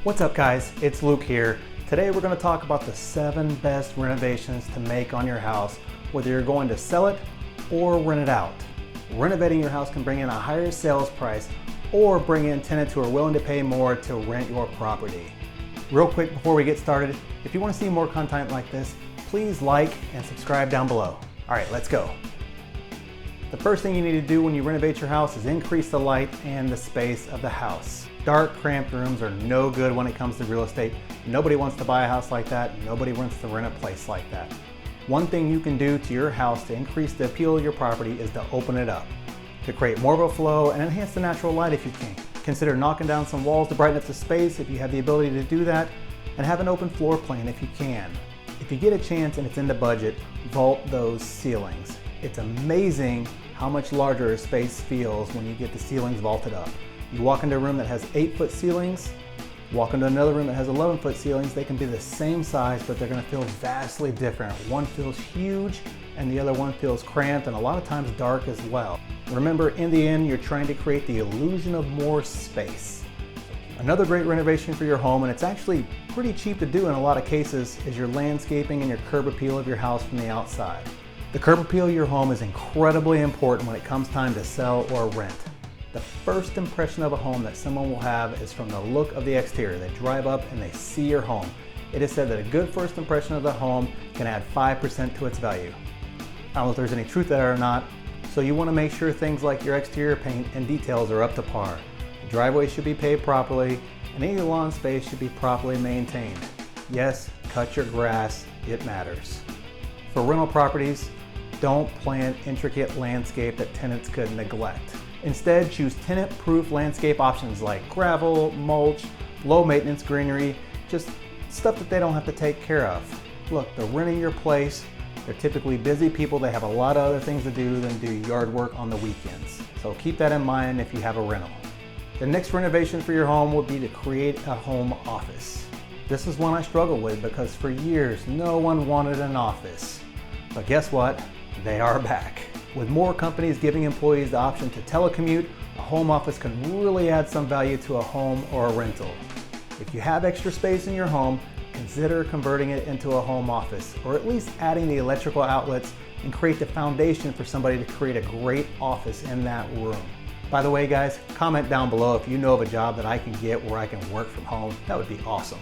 What's up guys, it's Luke here. Today we're going to talk about the 7 best renovations to make on your house, whether you're going to sell it or rent it out. Renovating your house can bring in a higher sales price or bring in tenants who are willing to pay more to rent your property. Real quick before we get started, if you want to see more content like this, please like and subscribe down below. Alright, let's go. The first thing you need to do when you renovate your house is increase the light and the space of the house. Dark, cramped rooms are no good when it comes to real estate. Nobody wants to buy a house like that. Nobody wants to rent a place like that. One thing you can do to your house to increase the appeal of your property is to open it up, to create more of a flow and enhance the natural light if you can. Consider knocking down some walls to brighten up the space if you have the ability to do that, and have an open floor plan if you can. If you get a chance and it's in the budget, vault those ceilings. It's amazing how much larger a space feels when you get the ceilings vaulted up. You walk into a room that has 8-foot ceilings, walk into another room that has 11-foot ceilings, they can be the same size, but they're gonna feel vastly different. One feels huge and the other one feels cramped and a lot of times dark as well. Remember, in the end, you're trying to create the illusion of more space. Another great renovation for your home, and it's actually pretty cheap to do in a lot of cases, is your landscaping and your curb appeal of your house from the outside. The curb appeal of your home is incredibly important when it comes time to sell or rent. The first impression of a home that someone will have is from the look of the exterior. They drive up and they see your home. It is said that a good first impression of the home can add 5% to its value. I don't know if there's any truth to that or not, so you want to make sure things like your exterior paint and details are up to par. The driveway should be paved properly, and any lawn space should be properly maintained. Yes, cut your grass, it matters. For rental properties, don't plan intricate landscape that tenants could neglect. Instead, choose tenant-proof landscape options like gravel, mulch, low-maintenance greenery, just stuff that they don't have to take care of. Look, they're renting your place. They're typically busy people. They have a lot of other things to do than do yard work on the weekends. So keep that in mind if you have a rental. The next renovation for your home would be to create a home office. This is one I struggled with because for years, no one wanted an office. But guess what? They are back. With more companies giving employees the option to telecommute, a home office can really add some value to a home or a rental. If you have extra space in your home, consider converting it into a home office, or at least adding the electrical outlets and create the foundation for somebody to create a great office in that room. By the way guys, comment down below if you know of a job that I can get where I can work from home. That would be awesome.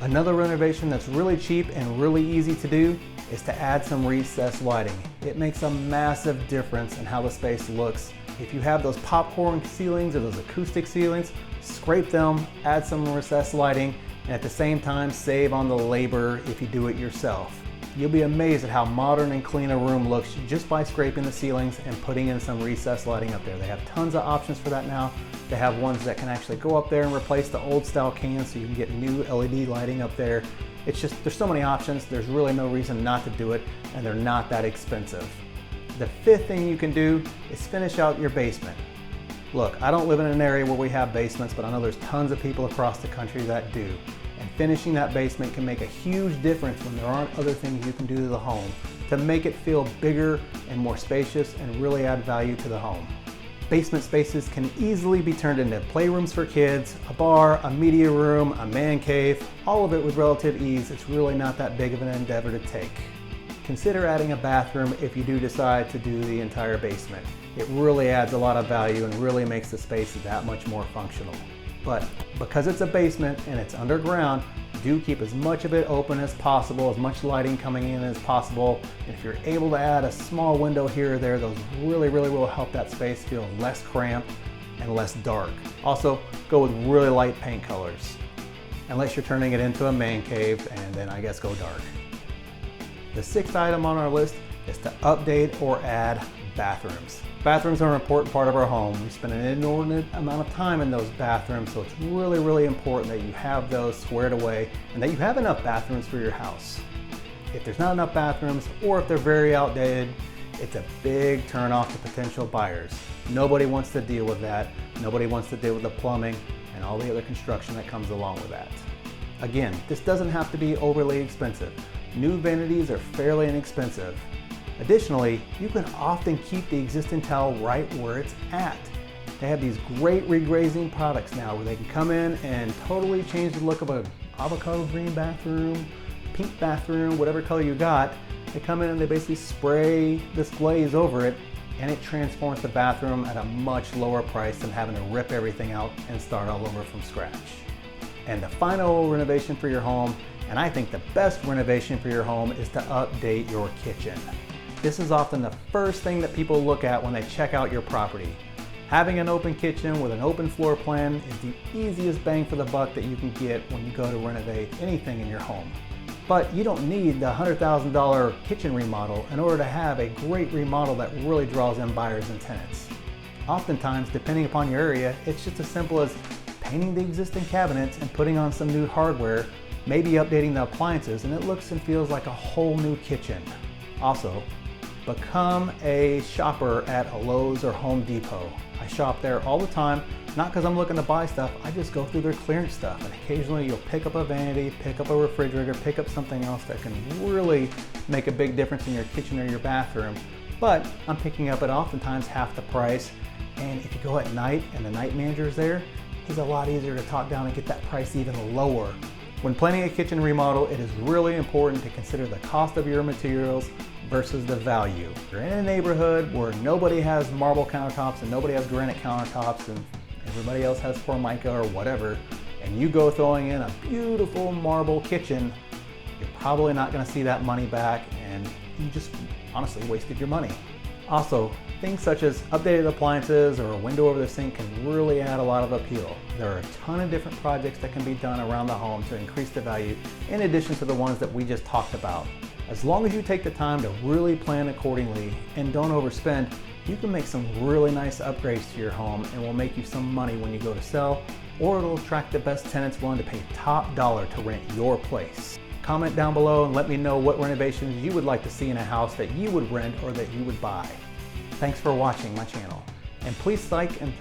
Another renovation that's really cheap and really easy to do is to add some recessed lighting. It makes a massive difference in how the space looks. If you have those popcorn ceilings or those acoustic ceilings, scrape them, add some recessed lighting, and at the same time save on the labor if you do it yourself. You'll be amazed at how modern and clean a room looks just by scraping the ceilings and putting in some recessed lighting up there. They have tons of options for that now. They have ones that can actually go up there and replace the old style cans so you can get new LED lighting up there. It's just, there's so many options, there's really no reason not to do it, and they're not that expensive. The 5th thing you can do is finish out your basement. Look, I don't live in an area where we have basements, but I know there's tons of people across the country that do. And finishing that basement can make a huge difference when there aren't other things you can do to the home to make it feel bigger and more spacious and really add value to the home. Basement spaces can easily be turned into playrooms for kids, a bar, a media room, a man cave, all of it with relative ease. It's really not that big of an endeavor to take. Consider adding a bathroom if you do decide to do the entire basement. It really adds a lot of value and really makes the space that much more functional. But because it's a basement and it's underground, do keep as much of it open as possible, as much lighting coming in as possible. And if you're able to add a small window here or there, those really will help that space feel less cramped and less dark. Also, go with really light paint colors, unless you're turning it into a man cave, and then I guess go dark. The 6th item on our list is to update or add bathrooms. Bathrooms are an important part of our home. We spend an inordinate amount of time in those bathrooms, so it's really important that you have those squared away and that you have enough bathrooms for your house. If there's not enough bathrooms, or if they're very outdated, it's a big turn off to potential buyers. Nobody wants to deal with that. Nobody wants to deal with the plumbing and all the other construction that comes along with that. Again, this doesn't have to be overly expensive. New vanities are fairly inexpensive. Additionally, you can often keep the existing tile right where it's at. They have these great regrazing products now where they can come in and totally change the look of an avocado green bathroom, pink bathroom, whatever color you got. They come in and they basically spray this glaze over it, and it transforms the bathroom at a much lower price than having to rip everything out and start all over from scratch. And the final renovation for your home, and I think the best renovation for your home, is to update your kitchen. This is often the first thing that people look at when they check out your property. Having an open kitchen with an open floor plan is the easiest bang for the buck that you can get when you go to renovate anything in your home. But you don't need the $100,000 kitchen remodel in order to have a great remodel that really draws in buyers and tenants. Oftentimes, depending upon your area, it's just as simple as painting the existing cabinets and putting on some new hardware, maybe updating the appliances, and it looks and feels like a whole new kitchen. Also, become a shopper at a Lowe's or Home Depot. I shop there all the time, not because I'm looking to buy stuff, I just go through their clearance stuff, and occasionally you'll pick up a vanity, pick up a refrigerator, pick up something else that can really make a big difference in your kitchen or your bathroom. But I'm picking up at oftentimes half the price, and if you go at night and the night manager's there, he's a lot easier to talk down and get that price even lower. When planning a kitchen remodel, it is really important to consider the cost of your materials versus the value. If you're in a neighborhood where nobody has marble countertops and nobody has granite countertops and everybody else has Formica or whatever, and you go throwing in a beautiful marble kitchen, you're probably not going to see that money back, and you just honestly wasted your money. Also, things such as updated appliances or a window over the sink can really add a lot of appeal. There are a ton of different projects that can be done around the home to increase the value, in addition to the ones that we just talked about. As long as you take the time to really plan accordingly and don't overspend, you can make some really nice upgrades to your home and will make you some money when you go to sell, or it'll attract the best tenants willing to pay top dollar to rent your place. Comment down below and let me know what renovations you would like to see in a house that you would rent or that you would buy. Thanks for watching my channel. And please like and...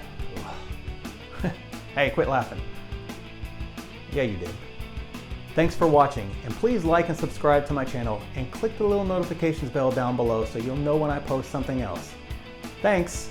Hey, quit laughing. Yeah, you did. Thanks for watching, and please like and subscribe to my channel and click the little notifications bell down below so you'll know when I post something else. Thanks!